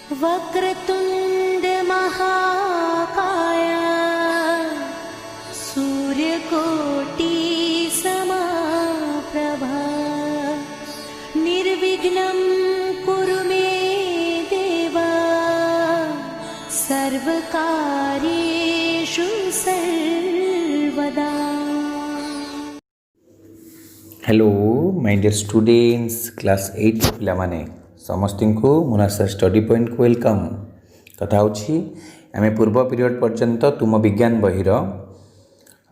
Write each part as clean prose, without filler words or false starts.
वक्रतुंड महाकाय सूर्यकोटि समप्रभा निर्विघ्नं कुरु मे देव सर्वकार्येषु सर्वदा। Hello my dear students class 8 पिला माने समस्त को मुनासर स्टडी पॉइंट को वेलकम। कथा होछि आमे पूर्व पीरियड पर्यंत तुम विज्ञान बहिर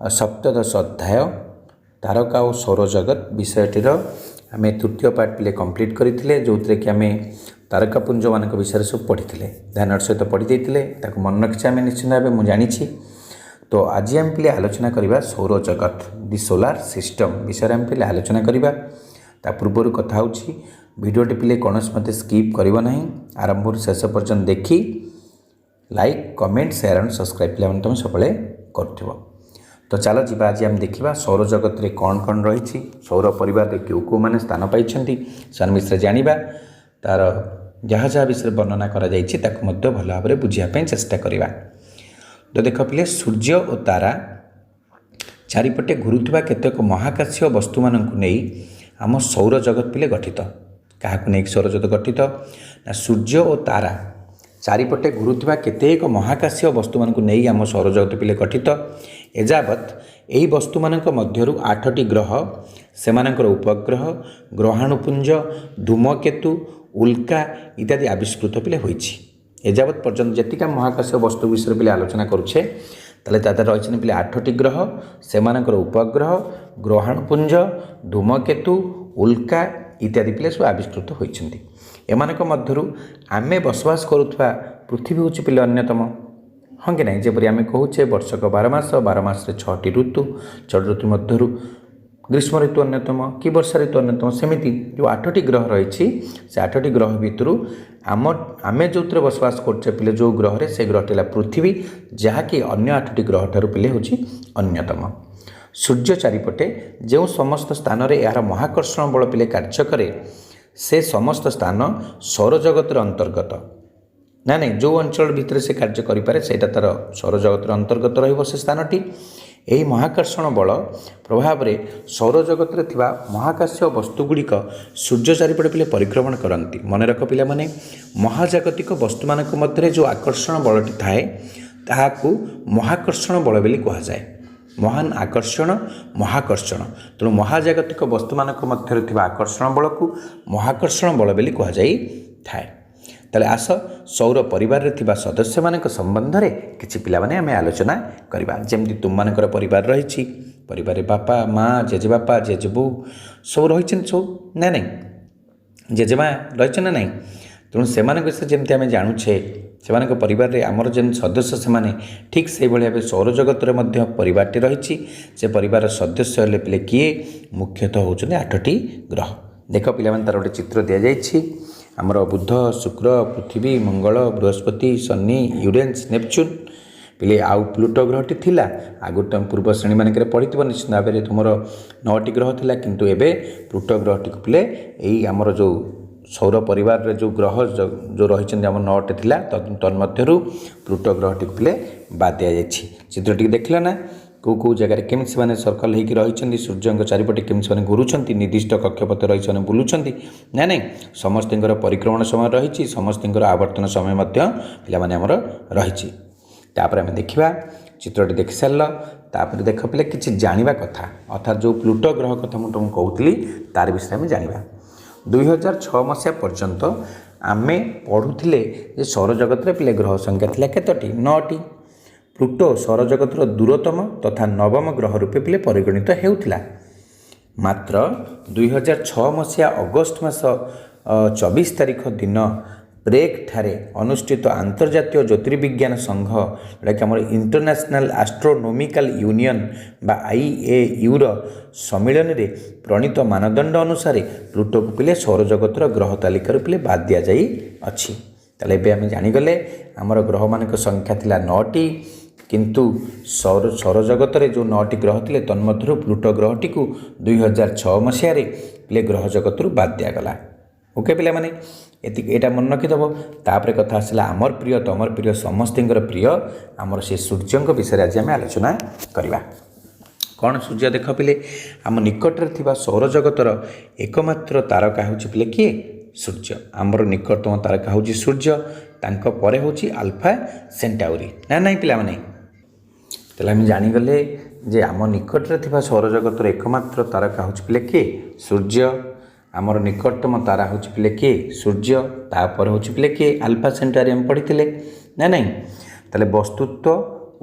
सप्तदश अध्याय तारका और सौरजगत विषयटीर आमे तृतीय पार्ट पिले कंप्लीट करथिले जोतरे कि आमे तारकापुंज मानक विषय सब पढ़िथिले ध्यान सहित पढ़ी देथिले ताको मन रखिछे आमे निश्चित भाबे मु जानिछि। तो आज आम पे आलोचना करवा सौरजगत दि सोलार सिस्टम विषय आम पे आलोचना करवा। ता पूर्व कथा होछि वीडियोटी पे कौन मत स्किप करिवो नहीं आरंभ शेष पर्यंत देखी like comment share and subscribe पे तुम सब कर। तो चलो जीवा आज आम देखा सौरजगत रे कौन कौन रही सौर परिवार रे क्यों क्यों मैंने स्थान पाई सन विषय जाना तार जहाँ जहाँ विषय वर्णना करा भल भाव बुझापी चेष्टा करवा। तो देख पिले सूर्य और तारा चारिपटे घुरुवा केतेक महाकाशीय वस्तु मानक नहीं आम सौर जगत पिले गठित। क्या नहीं सौरजगत गठित ना सूर्य और तारा चारिपटे घुरुवा केतेक महाकाशीय वस्तु मानक नहीं आम सौरजगत पिले गठित। एजावत यही वस्तु मानक मध्यरु 8टी ग्रह सेमानकर उपग्रह ग्रहाणुपुंज धूमकेतु उल्का इत्यादि आविष्कृत पिले होइछि। एजावत पर्यंत जतिका महाकाशीय वस्तु विषय पे आलोचना करुचे ताले तादर रही पे 8टी ग्रह सेमानकर उपग्रह ग्रहाणुपुंज धूमकेतु उल्का इत्यादि पे सब आविष्कृत होइछन्ति। एमानक मध्यरु आमे बसवास करुवा पृथ्वी होछि पे अन्यतम। हाँ कि नहीं जेपरि आमे कहूचे वर्षक 12 मास 12 मास 6टी ऋतु 6 ऋतु मध्यरु ग्रीष्म ऋतु अन्यतम कि वर्षा ऋतु अन्यतम सेमिति जो 8टी ग्रह रही से 8टी ग्रह भितर आमे जो बसवास करछे पिले जो ग्रह रे से ग्रहटी है पृथ्वी जहाँकि अन्य 8टी ग्रह ठारू पिले होछि अन्यतम। सूर्य चारिपटे जो समस्त स्थान रे यार महाकर्षण बल पिले कार्य करे से समस्त स्थान सौरजगतर अंतर्गत ना नहीं जो अंचल भितर से कार्य करें से तार सौरजगतर अंतर्गत रही से स्थानटी। यही महाकर्षण बल प्रभाव में सौरजगत महाकाशीय वस्तुगुड़िक सूर्य चारिपटे पिले परिक्रमण करती। मन रख पिला माने महाजागतिक वस्तु मानक मध्य जो आकर्षण बलटी थाए ताहाकू महाकर्षण बल बोली कहुए। महान आकर्षण महाकर्षण तेणु महाजागतिक वस्तु मानक मध्य आकर्षण बल को महाकर्षण बल बोली कहुए थाए। ताले आस सौर परिवार रे थिबा सदस्य मानक संबंध रे किछि पिला माने आमे आलोचना करबा। जेमति तुम मानकर परिवार रहिछि परिवार बापा माँ जेजेबापा जेजेबू सब रहिछन सब ना नहीं जेजेमा रहिछन ना नहीं तेणु से विषय जमी आम जानुछे से परिवार रे आमर जेन सदस्य से माने ठीक से भाई भाव सौरजगत परिवारटी रही से परिवार सदस्य हेले पिले किए मुख्यतः होउछने 8टी ग्रह। देख पिला माने तार गोटे चित्र दि जाइछि आमर बुध शुक्र पृथ्वी मंगल बृहस्पति शनि यूरेन्स नेपच्यून पिले आउ प्लूटो ग्रहटी थिला आगु तुम पूर्व श्रेणी मानक पढ़ी निश्चित भाव में तुम 9टी ग्रह थिला किंतु एबे प्लूटो ग्रहटी पिले यही आमर जो सौर परिवार रे जो ग्रह जो रही आम 9टी थिला तन्मध्यरु प्लूटो ग्रहटी पिले बाद दिया जाइछि। चित्रटी देखला ना कौ कौ जगह केमी से सर्कल होगी रही सूर्य चारिपटे केमी से घुरुंट निर्दिष्ट कक्षपथ रही से बुलूंट ना नहीं समस्त परिक्रमण समय रही समस्त आवर्तन समय पाने रही। आम देखा चित्रटी देख सार तापर देख पे कि जाना कथा अर्थात जो प्लूटो ग्रह कथा मुझे तुमको कहूली तार विषय में जाना 2006 मसीहा पर्यंत आमे पढ़ुले सौरजगत पे ग्रह संख्या थी केतोटी 9टी। प्लूटो सौरजगतर दूरतम तथा नवम ग्रह रूपे पिले परिगणित हेउथिला। मात्र 2006 मसीहा अगस्ट मास 24 तारिख दिन ब्रेक ठारे अनुष्ठित अंतर्जातीय ज्योतिर्विज्ञान संघ जोटा कि आम इंटरनेशनल एस्ट्रोनॉमिकल यूनियन बा IAU सम्मिलन रे प्रणीत मानदंड अनुसार प्लूटो को पिले सौरजगतर ग्रह तालिकार पिले बाद दि जाई अछि। ताले बे आम जानिगले आमर ग्रह मानक संख्या थिला 9टी किंतु सौरजगत जो 9टी ग्रह थे तन्मध्य प्लूटो ग्रहटी को 2006 मसीह पिले ग्रह जगत बाद दिगला ओके पिला माने एटा मन रखिदेव तापर कथा आसला आमर प्रिय तमर प्रिय समस्तर प्रिय आमर से सूर्य विषय आज आम आलोचना करवा कौन सूर्य देख पिले आम निकटरे थिबा सौरजगतर एकमात्र तारका होची पिले किए सूर्य आमर निकटतम तारका होची सूर्य तांको परे होची अल्फा सेंटाउरी ना नहीं पिला माने तेल आम जानीगले जे आम निकटरे थिबा सौरजगतर एकमात्र तारका होची पिले किए सूर्य आमर निकटतम तारा होची पिले किए सूर्य तापर होची पिले किए अल्फा सेंटाउरी हम पढ़ी ना नहीं ताले वस्तुत्व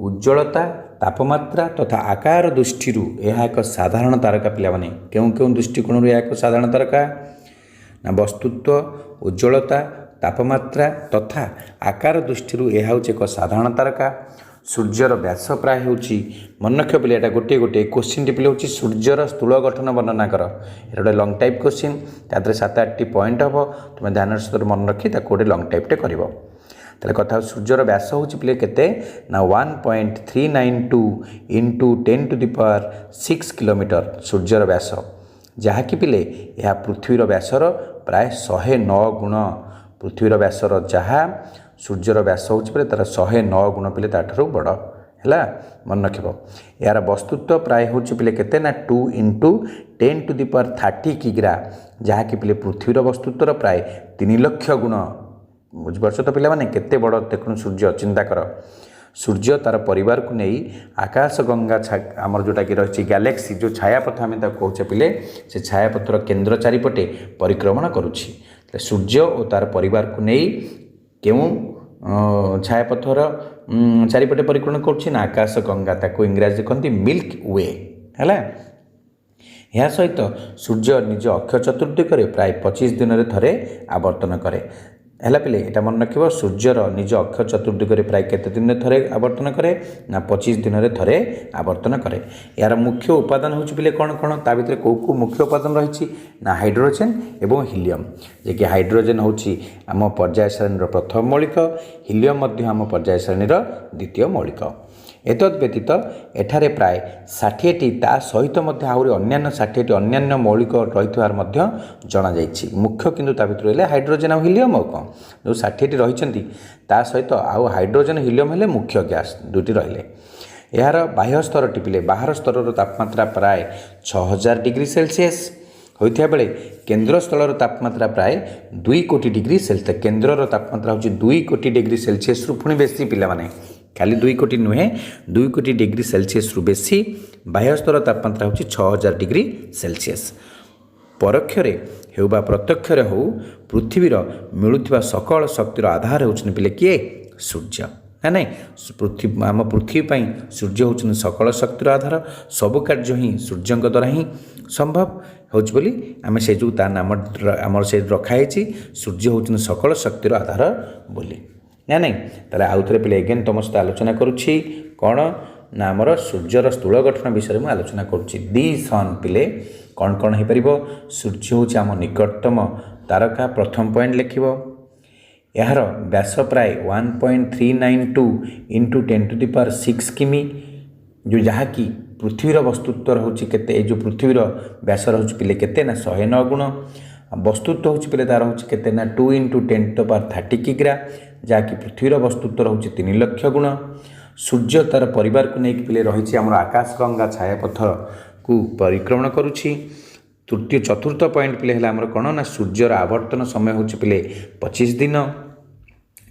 उज्ज्वलता तापमात्रा तथा आकार दृष्टि यह एक साधारण तारका पिला माने क्यों क्यों दृष्टिकोण यह एक साधारण तारका ना वस्तुत्व उज्ज्वलता तापमात्रा तथा आकार दृष्टि यह हूँ एक साधारण तारका सूर्यर व्यास प्राय होची मन रख पिले एटा गोटे गोटे क्वेश्चन टी पिले होची सूर्यर स्थूल गठन वर्णना कर एटा गोटे लंग टाइप क्वेश्चन तादरे 7-8 पॉइंट हम तुम ध्यान सहित मन रखी गोटे लंग टाइपटे कर ताले कथा सूर्यर व्यास होची पिले केते ना 1.392 इंटू 10⁻6 किलोमीटर सूर्यर व्यास जहाँकि पिले यह पृथ्वीर व्यासर प्राय 109 गुण पृथ्वीर व्यासर जहाँ सूर्यर व्यास होची पिले तार 109 गुण पिले ताठरू बड़ है मन रख यार वस्तुत्व प्राय होची पिले केते ना 2 इंटू 10⁻30 किग्रा जहाँकि पिले पृथ्वीर वस्तुत्वर प्राय 3 लाख गुण बुझिपार्छ तो पिला माने केते बड़ देखुन सूर्य चिंता कर सूर्य तार परिवार को नहीं आकाश गंगा आमर जोटा कि रही गैलेक्सी जो छायापथ आम कहे पिले से छायापथर केन्द्र चारिपटे परिक्रमण करुच्ची सूर्य और तार परिवार को नहीं क्यों छायापथर चारिपटे परिक्रमण करुच्ची आकाश गंगा ताको इंग्राजी कहते मिल्क वे है यह सहित सूर्य निज अक्षय चतुर्दिक प्राय 25 दिन में थरे आवर्तन करे है पिले यहाँ मन रख सूर्यर निज अक्षय चतुर्दिक प्राय केते दिन थरे आवर्तन करे ना 25 दिन में थरे आवर्तन करे यार मुख्य उपादान होची पिले कौन कौन ता भीतर को मुख्य उपादान रही ना हाइड्रोजेन एवं हिलियम जे कि हाइड्रोजेन होची आम पर्याय सारणीर प्रथम मौलिक हिलियम मध्य आम पर्याय सारणीर द्वितीय मौलिक एतद् व्यतीत एठारे प्राय 60टी ता सहित आहरी अन्यान्य 60टी अन्यान्य मौलिक रही जना जाइछि मुख्य किंतु ता भितर हेले हाइड्रोजेन और हिलियम और कौन जो 60टी रही ता सहित आउ हाइड्रोजेन हिलियम हेले मुख्य गैस दुईटी रहिले यार बाह्य स्तर टिपिले बाहर स्तर तापमात्रा प्राय 6000 डिग्री सेल्सियस होता बेले केन्द्र स्थलर तापमात्रा प्राय 2 कोटी डिग्री सेल्सियस केन्द्रर तापमात्रा होची 2 कोटी डिग्री सेल्सियस रु पुणी बेसी पिला माने खाली 2 कोटी नुहे 2 कोटी डिग्री सेल्सियस रु बेसी बाह्य स्तर तापमात्रा होची 6000 डिग्री सेल्सियस परोक्षरे हेउ बा प्रत्यक्षरे हो पृथ्वीर मिलुथिबा सकल शक्तिर आधार होचन पिले किए सूर्य ना नहीं पृथ्वी आम पृथ्वी पाई सूर्य होचन सकल शक्तिर आधार सब कार्य ही सूर्य द्वारा ही संभव होच बोली आम से जो ता नाम आमर से रखाई सूर्य होचन सकल शक्तिर आधार बोली ना नहीं ताले आउ थे पिले एगेन तुम सहित आलोचना करुच्ची कौन ना आमर सूर्यर स्थूल गठन विषय में आलोचना करुच्ची दी सन पिले कौन कौन हो पार सूर्य हूँ आम निकटतम तारका प्रथम पॉइंट लिखिब यार व्यास प्राय 1.392 इंटू 10⁻6 किमी जो जहाँकि पृथ्वीर वस्तुत्व होची केते जो पृथ्वीर व्यास होची पिले केते ना 109 गुण वस्तुत्व होची पिले तार होची केते ना 2 इंटू 10⁻30 किग्रा जहाँकि पृथ्वीर वस्तुत्व होची 3 लाख गुण सूर्य तार परिवार को लेकिन पिले रही आम आकाश गंगा छायापथ को परिक्रमण करुच्ची तृतीय चतुर्थ पॉइंट पिले है आमर कौन ना सूर्यर आवर्तन समय होची पिले 25 दिन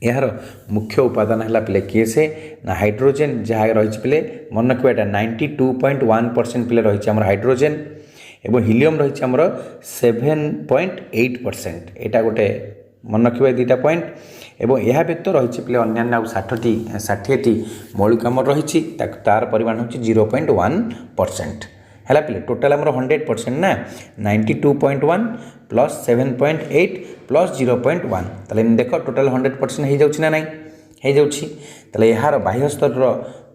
यार मुख्य उपादान है पिले किए से ना हाइड्रोजेन जहाँ रही पिले मन रखा 92.1% पिले रही आमर हाइड्रोजेन एवं हिलियम रही आमर 7.8% यहाँ गोटे मन रखा दुईटा पॉइंट एवं यह व्यतीत रही पिले अन्य 60टी मौलिक आमर रही तार परिमाण हो 0.1% है पिले टोटाल आमर 100% ना 92.1 प्लस 7.8 प्लस 0.1 ताले देख टोटाल 100% हो जाउछि ना नहीं हो जाउछि ताले यार बाह्य स्तर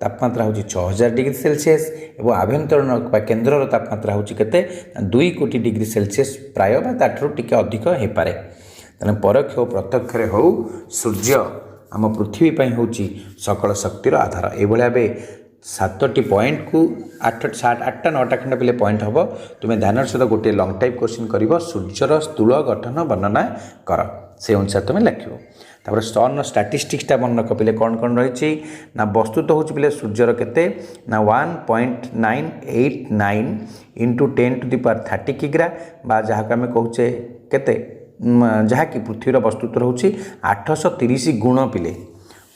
तापमात्रा होची 6000 डिग्री सेल्सियस एवं आभ्यंतरण केन्द्र तापमात्रा होची केते 2 कोटी डिग्री सेल्सियस प्राय बा ताठरू टिके अधिक हो पारे ताले परोक्ष और प्रत्यक्ष हो सूर्य आम पृथ्वी होची सकल शक्तिर आधार एभली भाव सातटी पॉइंट को 8टा 9टा खंड पे पॉइंट हम तुम्हें ध्यान सहित गोटे लंग टाइप क्वेश्चन कर सूर्यर स्थूल गठन वर्णना कर से अनुसार तुम्हें लिख तापर सन स्टाटिस्टिक्सटा मन रख पे कौन कौन रही ना वस्तुत हूँ पे सूर्यर केते ना 1.989 इंटू 10⁻30 किग्रा बा जहाँ आम कहे केते जहाँकि पृथ्वीर वस्तुत्व रोचे 830 गुण पिले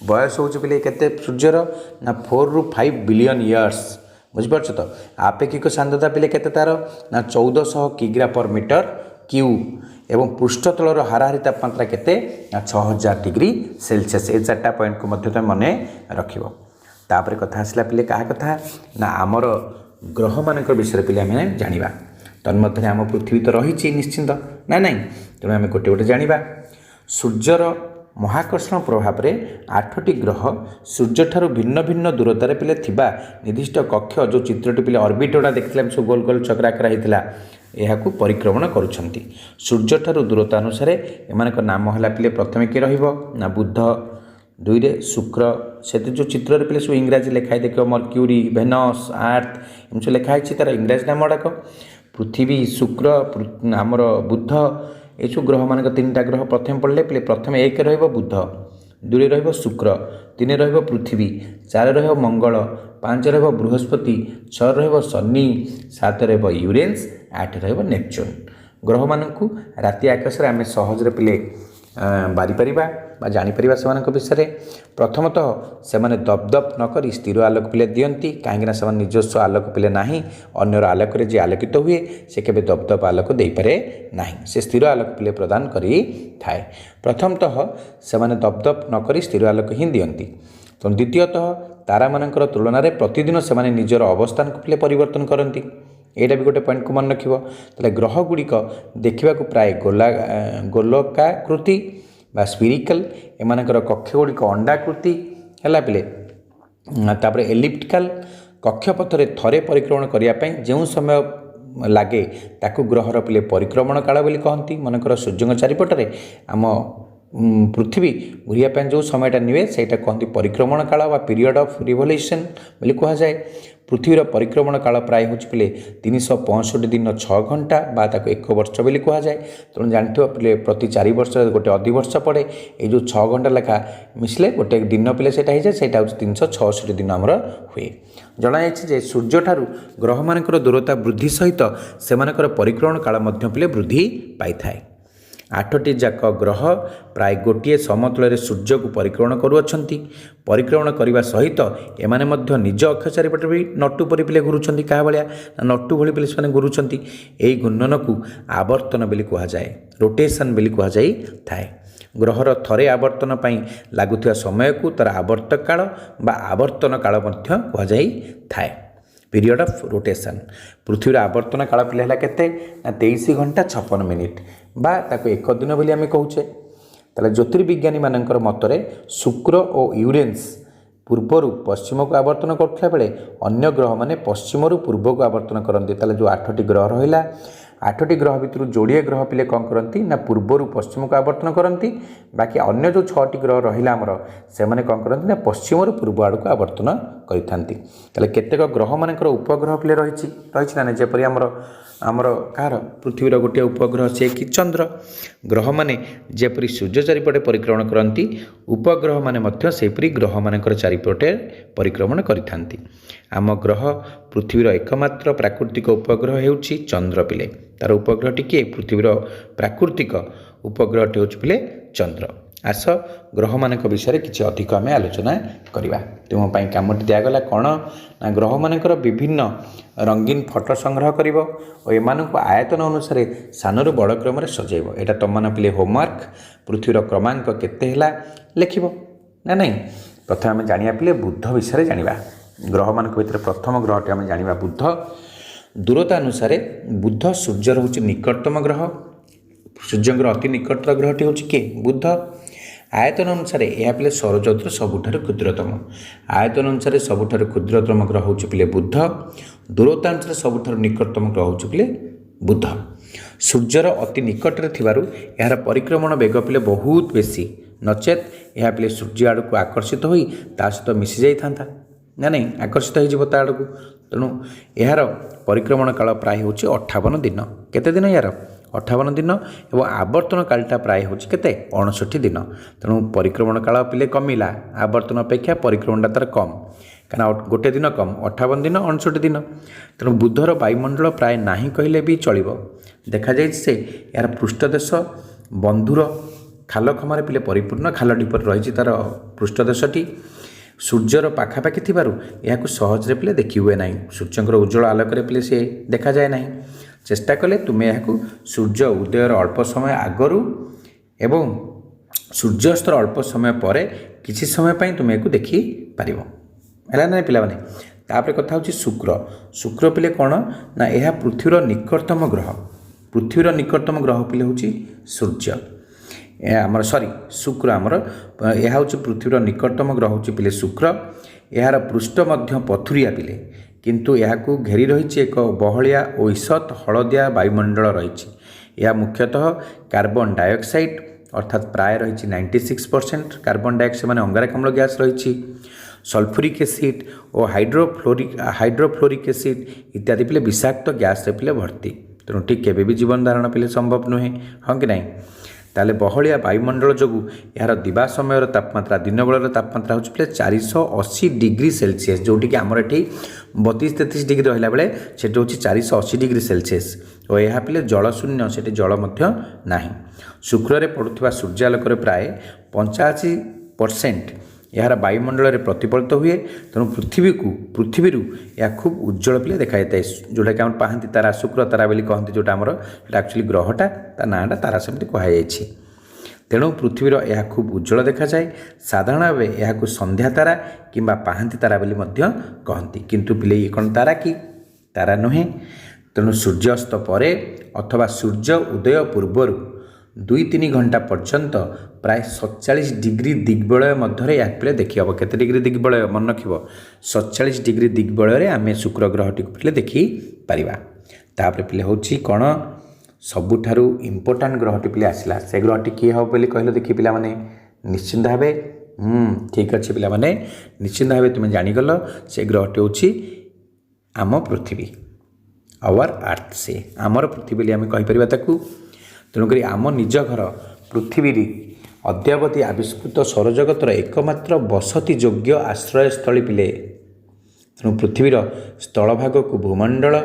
बयस हूँ पे केते सूर्यर ना 4 ରୁ 5 बिलियन इयर्स बुझिपार तो आपेक्षिक सांद्रता पे केते तार ना 1400 किग्रा पर मीटर क्यू एवं पृष्ठतलर हाराहारी तापमात्रा केते 6000 डिग्री सेल्सियस ए 4टा पॉइंट को मध्य तुम मन रखिबो। तापर कथा आसला पे क्या कथा ना आमर ग्रह मान विषय पे आम जाना तन्मध्य आम पृथ्वी तो रही निश्चिंत ना ना तेणु आम गोटे गोटे जाना सूर्यर महाकर्षण प्रभाव में 8टी ग्रह सूर्य ठारू भिन्न भिन्न दूरतार पे थिबा निर्दिष्ट कक्ष जो चित्रटी पे ऑर्बिट गुड़ा देखते सब गोल गोल चक्राकार होता यह परिक्रमण करुछंती सूर्य ठारू दूरता अनुसार एम नाम है पे प्रथम किए रहा बुध 2 रे शुक्र से जो चित्र पे सब इंग्राजी लिखाई देख मर्क्यूरी भेनस आर्थ एम सब लिखाई तार इंग्राजी नाम गुड़ाक पृथ्वी शुक्र आमर बुध ये ग्रह मान 3टा ग्रह प्रथम पढ़ले पे प्रथम 1 बुध 2 रे शुक्र 3 रे पृथ्वी 4 रे मंगल 5 रे बृहस्पति 6 रे शनि 7 रे यूरेन्स 8 रे नेपच्यून ग्रह मानू राति आकाश आम सहज पे बारीपर जापर से विषय प्रथमतः से दपदप नक स्थिर आलोक पिले दियंती कहीं से निजस्व आलोक पिले ना अन्यर आलोक जी आलोकित हुए से केबे दपदप आलोक दे पारे ना से स्थिर आलोक पिले प्रदान करी थाए प्रथमतः से दपदप नक स्थिर आलोक ही दियंती तो द्वितीयतः तारा मानकर तुलन में प्रतिदिन से निजर अवस्थान को पिले परिवर्तन करती यहाँ भी गोटे पॉइंट को मन रखिबो ताले ग्रह गुड़िक देखा प्राय गोलकाकृति बा स्पिरिकल एमानकर कक्ष गुड़िक अंडाकृति है पे तापर एलिप्टिकल कक्षपथरे थरे परिक्रमण करने जो समय लगे ताकू ग्रहर पे परिक्रमण काल बोली कहती मनकर सूर्य चारिपटे आम पृथ्वी घूरिया जो समयटा निए से कहती परिक्रमण काल बा पीरियड ऑफ रिवोल्यूशन बोली कह जाए पृथ्वीर परिक्रमण काल प्राय हूँ पे 365 दिन 6 घंटा बा ताको 1 वर्ष बोली कह जाए तेणु जानते पे प्रति 4 वर्ष गोटे अधिवर्ष पड़े ये जो 6 घंटा लेखा मिसले गोटे दिन पे से 366 दिन आमर हुए जनाई सूर्य ठारू ग्रह मानकर दूरता वृद्धि सहित से परिक्रमण काल पे वृद्धि पाई थाए 8टी जाक ग्रह प्राय गोटे समतल सूर्य को परिक्रमण करुअछंती परिक्रमण करने सहित एमाने मध्य निज अक्ष चारिपटे भी नटु परि पिले घुरुछंती क्या भाया नटु भली पिले से घुरुछंती एई घूर्णन को आवर्तन बोली कह जाए रोटेशन बोली कह जाई थाए ग्रहर थरे आवर्तन पई लागुथिया समय को तार आवर्तक काल बा आवर्तन काल मध्य कह जाई थाए पीरियड ऑफ रोटेशन पृथ्वीर आवर्तन काल पे है केते ना 23 घंटा 56 मिनिट बा ताको 1 दिन बोली आम कहूचे ताले ज्योतिर्विज्ञानी मानकर मतरे शुक्र और यूरेन्स पूर्वर पश्चिम को आवर्तन करथिला बेले अन्य ग्रह माने पश्चिम पूर्व को आवर्तन करते ताले जो 8टी ग्रह रहिला 8टी ग्रह भितर जोड़िए ग्रह पिले कौन करती ना पूर्वर पश्चिम को आवर्तन करती बाकी अन्य जो 6टी ग्रह रहिला आमर से कौन करती ना पश्चिम पूर्व आड़ को आवर्तन करते केतेक ग्रह मानकर उपग्रह पिले रही ना जपरी आमर कहार पृथ्वीर गोटे उपग्रह से कि चंद्र ग्रह माने जेपरी सूर्य चारिपटे परिक्रमण करती उपग्रह माने मध्य सेपरी ग्रह मानकर चारिपटे परिक्रमण करिथांती आम ग्रह पृथ्वीर एकमात्र प्राकृतिक उपग्रह हेउची चंद्र पिले तार उपग्रहटी किए पृथ्वीर प्राकृतिक उपग्रहटी होउची पिले चंद्र आस ग्रह मान विषय किसी अधिक आम आलोचना करवा तुम कमटी दिगला कौन ना ग्रह मानकर विभिन्न रंगीन फटो संग्रह कर आयतन अनुसार सानू बड़ क्रम सजेब यहाँ तुम मैंने पे होमवर्क पृथ्वीर क्रमांक केते लिख ना नहीं प्रथम आम जाना पे बुध विषय जाना ग्रह मान भर प्रथम ग्रहटी आम जाना बुध दूरता अनुसार बुध सूर्यर हूँ निकटतम ग्रह सूर्य अति निकटतम ग्रहटी हूँ किए बुध आयतन अनुसार यह पे सौरजगतर सबुठार क्षुद्रतम आयतन अनुसार सबुठार क्षुद्रतम ग्रह हूँ पे बुध दूरता अनुसार सबुठार निकटतम ग्रह हूँ पे बुध सूर्यर अति निकटरे थिबारु यार परिक्रमण बेग पे बहुत बेसी नचेत यह पे सूर्य आड़ को आकर्षित होई ता सहित मिसी जाई थांता ନା ନାହିଁ ଆକର୍ଷିତ ହୋଇଯିବ ତା ଆଡ଼କୁ। ତେଣୁ ଏହାର ପରିକ୍ରମଣ କାଳ ପ୍ରାୟ ହେଉଛି 58 ଦିନ। କେତେ ଦିନ ଏହାର 58 ଦିନ ଏବଂ ଆବର୍ତ୍ତନ କାଳଟା ପ୍ରାୟ ହେଉଛି କେତେ 59 ଦିନ। ତେଣୁ ପରିକ୍ରମଣ କାଳ ପିଲେ କମିଲା, ଆବର୍ତ୍ତନ ଅପେକ୍ଷା ପରିକ୍ରମଣଟା ତା'ର କମ୍, କାରଣ ଗୋଟେ ଦିନ କମ୍, 58 ଦିନ 59 ଦିନ। ତେଣୁ ବୁଧର ବାୟୁମଣ୍ଡଳ ପ୍ରାୟ ନାହିଁ କହିଲେ ବି ଚଳିବ। ଦେଖାଯାଇଛି ଯେ ଏହାର ପୃଷ୍ଠଦେଶ ବନ୍ଧୁର ଖାଲଖମାରେ ପିଲେ ପରିପୂର୍ଣ୍ଣ, ଖାଲ ଢିପରେ ରହିଛି ତା'ର ପୃଷ୍ଠଦେଶଟି। ସୂର୍ଯ୍ୟର ପାଖାପାଖି ଥିବାରୁ ଏହାକୁ ସହଜରେ ପିଲେ ଦେଖି ହୁଏ ନାହିଁ। ସୂର୍ଯ୍ୟଙ୍କର ଉଜ୍ଜଳ ଆଲୋକରେ ପିଲେ ସେ ଦେଖାଯାଏ ନାହିଁ। ଚେଷ୍ଟା କଲେ ତୁମେ ଏହାକୁ ସୂର୍ଯ୍ୟ ଉଦୟର ଅଳ୍ପ ସମୟ ଆଗରୁ ଏବଂ ସୂର୍ଯ୍ୟାସ୍ତର ଅଳ୍ପ ସମୟ ପରେ କିଛି ସମୟ ପାଇଁ ତୁମେ ଏହାକୁ ଦେଖିପାରିବ। ହେଲା ନାହିଁ ପିଲାମାନେ। ତାପରେ କଥା ହେଉଛି ଶୁକ୍ର। ଶୁକ୍ର ପିଲେ କ'ଣ ନା ଏହା ପୃଥିବୀର ନିକଟତମ ଗ୍ରହ। ପୃଥିବୀର ନିକଟତମ ଗ୍ରହ ପିଲେ ହେଉଛି ସୂର୍ଯ୍ୟ। ଆମର ଶୁକ୍ର ଆମର ଏହା ହେଉଛି ପୃଥିବୀର ନିକଟତମ ଗ୍ରହ ହେଉଛି ପିଲେ ଶୁକ୍ର। ଏହାର ପୃଷ୍ଠ ମଧ୍ୟ ପଥୁରିଆ ପିଲେ, କିନ୍ତୁ ଏହାକୁ ଘେରି ରହିଛି ଏକ ବହଳିଆ ଓ ଈଷତ୍ ହଳଦିଆ ବାୟୁମଣ୍ଡଳ ରହିଛି। ଏହା ମୁଖ୍ୟତଃ କାର୍ବନ ଡାଇଅକ୍ସାଇଡ୍ ଅର୍ଥାତ୍ ପ୍ରାୟ ରହିଛି 96% କାର୍ବନ ଡାଇଅକ୍ସାଇଡ୍ ମାନେ ଅଙ୍ଗାରକାମ୍ଳ ଗ୍ୟାସ୍ ରହିଛି। ସଲଫ୍ୟୁରିକ୍ ଏସିଡ୍ ଓ ହାଇଡ୍ରୋଫ୍ଲୋରିକ୍ ଏସିଡ୍ ଇତ୍ୟାଦି ପିଲେ ବିଷାକ୍ତ ଗ୍ୟାସ୍ରେ ପିଲେ ଭର୍ତ୍ତି। ତେଣୁ ଠିକ୍ କେବେ ବି ଜୀବନ ଧାରଣ ପିଲେ ସମ୍ଭବ ନୁହେଁ, ହଁ କି ନାହିଁ? ତାହେଲେ ବହଳିଆ ବାୟୁମଣ୍ଡଳ ଯୋଗୁଁ ଏହାର ଦିବା ସମୟର ତାପମାତ୍ରା, ଦିନବେଳର ତାପମାତ୍ରା ହେଉଛି ପିଲେ 480 ଡିଗ୍ରୀ ସେଲସିୟସ୍, ଯେଉଁଠିକି ଆମର ଏଠି 32-33 ଡିଗ୍ରୀ ରହିଲା ବେଳେ ସେଠି ହେଉଛି 480 ଡିଗ୍ରୀ ସେଲସିୟସ୍। ଓ ଏହା ପିଲେ ଜଳଶୂନ୍ୟ, ସେଠି ଜଳ ମଧ୍ୟ ନାହିଁ। ଶୁକ୍ରରେ ପଡ଼ୁଥିବା ସୂର୍ଯ୍ୟାଲୋକରେ ପ୍ରାୟ 85% ଏହାର ବାୟୁମଣ୍ଡଳରେ ପ୍ରତିଫଳିତ ହୁଏ। ତେଣୁ ପୃଥିବୀରୁ ଏହା ଖୁବ୍ ଉଜ୍ଜଳ ପିଲେ ଦେଖାଯାଇଥାଏ, ଯେଉଁଟାକି ଆମର ପାହାନ୍ତି ତାରା, ଶୁକ୍ର ତାରା ବୋଲି କହନ୍ତି, ଯେଉଁଟା ଆମର ସେଇଟା ଆକ୍ଚୁଆଲି ଗ୍ରହଟା, ତା ନାଁଟା ତାରା ସେମିତି କୁହାଯାଇଛି। ତେଣୁ ପୃଥିବୀର ଏହା ଖୁବ୍ ଉଜ୍ଜଳ ଦେଖାଯାଏ। ସାଧାରଣ ଭାବେ ଏହାକୁ ସନ୍ଧ୍ୟା ତାରା କିମ୍ବା ପାହାନ୍ତି ତାରା ବୋଲି ମଧ୍ୟ କହନ୍ତି। କିନ୍ତୁ ପିଲେ ଇଏ କ'ଣ ତାରା କି? ତାରା ନୁହେଁ। ତେଣୁ ସୂର୍ଯ୍ୟାସ୍ତ ପରେ ଅଥବା ସୂର୍ଯ୍ୟ ଉଦୟ ପୂର୍ବରୁ 2-3 ଘଣ୍ଟା ପର୍ଯ୍ୟନ୍ତ ପ୍ରାୟ 47 ଡିଗ୍ରୀ ଦିଗ୍ବଳୟ ମଧ୍ୟରେ ଏହାକୁ ପିଲେ ଦେଖିହେବ। କେତେ ଡିଗ୍ରୀ ଦିଗ୍ବଳୟ ମନେ ରଖିବ? 47 ଡିଗ୍ରୀ ଦିଗ୍ବଳୟରେ ଆମେ ଶୁକ୍ର ଗ୍ରହଟିକୁ ପିଲେ ଦେଖିପାରିବା। ତାପରେ ପିଲେ ହେଉଛି କ'ଣ ସବୁଠାରୁ ଇମ୍ପୋର୍ଟାଣ୍ଟ ଗ୍ରହଟି ପିଲେ ଆସିଲା। ସେ ଗ୍ରହଟି କିଏ ହେବ ବୋଲି କହିଲେ ଦେଖି ପିଲାମାନେ? ନିଶ୍ଚିନ୍ତ ଭାବେ ଠିକ୍ ଅଛି ପିଲାମାନେ, ନିଶ୍ଚିନ୍ତ ଭାବେ ତୁମେ ଜାଣିଗଲ ସେ ଗ୍ରହଟି ହେଉଛି ଆମ ପୃଥିବୀ, ଆୱାର ଆର୍ଥ। ସେ ଆମର ପୃଥିବୀ ବୋଲି ଆମେ କହିପାରିବା ତାକୁ। ତେଣୁକରି ଆମ ନିଜ ଘର ପୃଥିବୀରେ ଅଦ୍ୟାବଧି ଆବିଷ୍କୃତ ସୌରଜଗତର ଏକମାତ୍ର ବସତି ଯୋଗ୍ୟ ଆଶ୍ରୟସ୍ଥଳୀ ପିଲେ। ତେଣୁ ପୃଥିବୀର ସ୍ଥଳଭାଗକୁ ଭୂମଣ୍ଡଳ,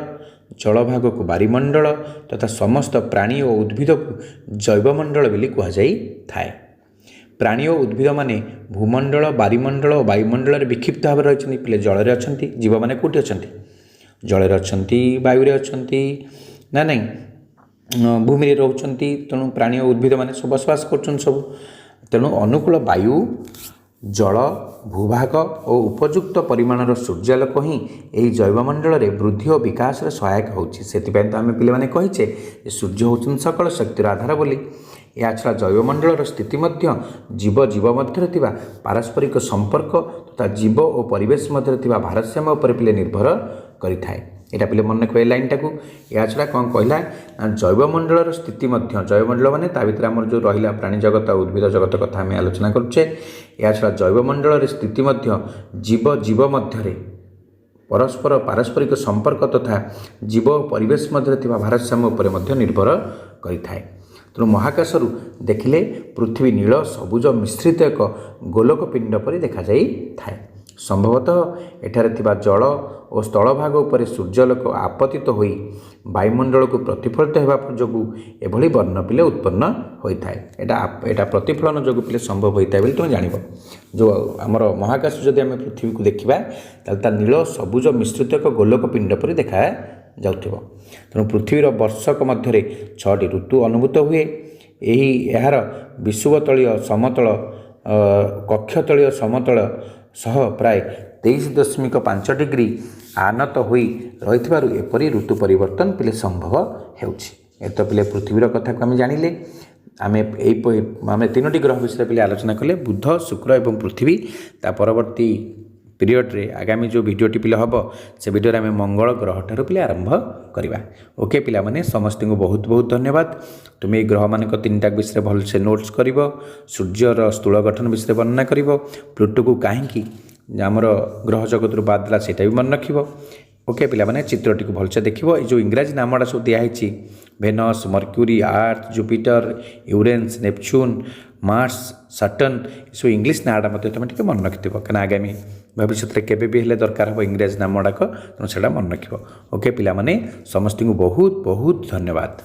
ଜଳଭାଗକୁ ବାରିମଣ୍ଡଳ ତଥା ସମସ୍ତ ପ୍ରାଣୀ ଓ ଉଦ୍ଭିଦକୁ ଜୈବମଣ୍ଡଳ ବୋଲି କୁହାଯାଇଥାଏ। ପ୍ରାଣୀ ଓ ଉଦ୍ଭିଦମାନେ ଭୂମଣ୍ଡଳ, ବାରିମଣ୍ଡଳ ଓ ବାୟୁମଣ୍ଡଳରେ ବିକ୍ଷିପ୍ତ ଭାବରେ ରହିଛନ୍ତି। ପିଲେ ଜଳରେ ଅଛନ୍ତି। ଜୀବମାନେ କେଉଁଠି ଅଛନ୍ତି? ଜଳରେ ଅଛନ୍ତି, ବାୟୁରେ ଅଛନ୍ତି, ନା ନାହିଁ ଭୂମିରେ ରହୁଛନ୍ତି। ତେଣୁ ପ୍ରାଣୀ ଓ ଉଦ୍ଭିଦମାନେ ସବୁ ବସବାସ କରୁଛନ୍ତି ସବୁ। ତେଣୁ ଅନୁକୂଳ ବାୟୁ, ଜଳ, ଭୂଭାଗ ଓ ଉପଯୁକ୍ତ ପରିମାଣର ସୂର୍ଯ୍ୟାଲୋକ ହିଁ ଏହି ଜୈବମଣ୍ଡଳରେ ବୃଦ୍ଧି ଓ ବିକାଶରେ ସହାୟକ ହେଉଛି। ସେଥିପାଇଁ ତ ଆମେ ପିଲାମାନେ କହିଛେ ଯେ ସୂର୍ଯ୍ୟ ହେଉଛନ୍ତି ସକଳ ଶକ୍ତିର ଆଧାର ବୋଲି। ଏହାଛଡ଼ା ଜୈବମଣ୍ଡଳର ସ୍ଥିତି ମଧ୍ୟ ଜୀବ ମଧ୍ୟରେ ଥିବା ପାରସ୍ପରିକ ସମ୍ପର୍କ ତଥା ଜୀବ ଓ ପରିବେଶ ମଧ୍ୟରେ ଥିବା ଭାରସାମ୍ୟ ଉପରେ ପିଲେ ନିର୍ଭର କରିଥାଏ। ଏଇଟା ପିଲେ ମନେ ରଖିବ ଏ ଲାଇନ୍ଟାକୁ। ଏହାଛଡ଼ା କ'ଣ କହିଲା ନା ଜୈବମଣ୍ଡଳର ସ୍ଥିତି ମଧ୍ୟ, ଜୈବମଣ୍ଡଳ ମାନେ ତା ଭିତରେ ଆମର ଯେଉଁ ରହିଲା ପ୍ରାଣୀ ଜଗତ, ଉଦ୍ଭିଦ ଜଗତ କଥା ଆମେ ଆଲୋଚନା କରୁଛେ। ଏହାଛଡ଼ା ଜୈବମଣ୍ଡଳର ସ୍ଥିତି ମଧ୍ୟ ଜୀବ ମଧ୍ୟରେ ପରସ୍ପର ପାରସ୍ପରିକ ସମ୍ପର୍କ ତଥା ଜୀବ ଓ ପରିବେଶ ମଧ୍ୟରେ ଥିବା ଭାରସାମ୍ୟ ଉପରେ ମଧ୍ୟ ନିର୍ଭର କରିଥାଏ। ତେଣୁ ମହାକାଶରୁ ଦେଖିଲେ ପୃଥିବୀ ନୀଳ ସବୁଜ ମିଶ୍ରିତ ଏକ ଗୋଲକ ପିଣ୍ଡ ପରି ଦେଖାଯାଇଥାଏ। ସମ୍ଭବତଃ ଏଠାରେ ଥିବା ଜଳ ଓ ସ୍ଥଳଭାଗ ଉପରେ ସୂର୍ଯ୍ୟାଲୋକ ଆପତିତ ହୋଇ ବାୟୁମଣ୍ଡଳକୁ ପ୍ରତିଫଳିତ ହେବା ଯୋଗୁଁ ଏଭଳି ବର୍ଣ୍ଣ ପିଲେ ଉତ୍ପନ୍ନ ହୋଇଥାଏ। ଏଇଟା ପ୍ରତିଫଳନ ଯୋଗୁଁ ପିଲେ ସମ୍ଭବ ହୋଇଥାଏ ବୋଲି ତୁମେ ଜାଣିବ। ଯେଉଁ ଆମର ମହାକାଶ ଯଦି ଆମେ ପୃଥିବୀକୁ ଦେଖିବା ତାହେଲେ ତା ନୀଳ ସବୁଜ ମିଶ୍ରିତ ଏକ ଗୋଲକ ପିଣ୍ଡ ପରି ଦେଖାଯାଉଥିବ। ତେଣୁ ପୃଥିବୀର ବର୍ଷକ ମଧ୍ୟରେ 6ଟି ଋତୁ ଅନୁଭୂତ ହୁଏ। ଏହାର ବିଷୁବତଳୀୟ ସମତଳ, କକ୍ଷତଳୀୟ ସମତଳ ସହ ପ୍ରାୟ 23.5 ଡିଗ୍ରୀ ଆନତ ହୋଇ ରହିଥିବାରୁ ଏପରି ଋତୁ ପରିବର୍ତ୍ତନ ପିଲେ ସମ୍ଭବ ହେଉଛି। ଏତ ପିଲେ ପୃଥିବୀର କଥାକୁ ଆମେ ଜାଣିଲେ। ଆମେ 3ଟି ଗ୍ରହ ବିଷୟରେ ପିଲେ ଆଲୋଚନା କଲେ, ବୁଧ, ଶୁକ୍ର ଏବଂ ପୃଥିବୀ। ତା ପରବର୍ତ୍ତୀ ପିରିୟଡ଼ରେ ଆଗାମୀ ଯେଉଁ ଭିଡ଼ିଓଟି ପିଲେ ହେବ ସେ ଭିଡ଼ିଓରେ ଆମେ ମଙ୍ଗଳ ଗ୍ରହଠାରୁ ପିଲେ ଆରମ୍ଭ କରିବା। ଓକେ ପିଲାମାନେ, ସମସ୍ତଙ୍କୁ ବହୁତ ବହୁତ ଧନ୍ୟବାଦ। ତୁମେ ଏହି ଗ୍ରହମାନଙ୍କ 3ଟା ବିଷୟରେ ଭଲସେ ନୋଟ୍ସ କରିବ। ସୂର୍ଯ୍ୟର ସ୍ଥୂଳ ଗଠନ ବିଷୟରେ ବର୍ଣ୍ଣନା କରିବ। ପ୍ଲୁଟୋକୁ କାହିଁକି आमर ग्रह जगत बाद देला सेटा भी मन रखिबो। ओके पिलामाने चित्रटी को भलसे देखिबो। जो इंग्राजी नामटा सब दिखाई भेनस, मर्क्यूरी, अर्थ, जुपिटर, यूरेन्स, नेपच्यून, मार्स, सटर्न सब इंग्लिश नाटा मत तुम टे मन रखिथ क्या आगामी भविष्य में केवे भी हेले दरकार हम इंग्राजी नाम गुड़ाक तुम से मन रख। ओके पिलामाने समस्त को बहुत बहुत धन्यवाद।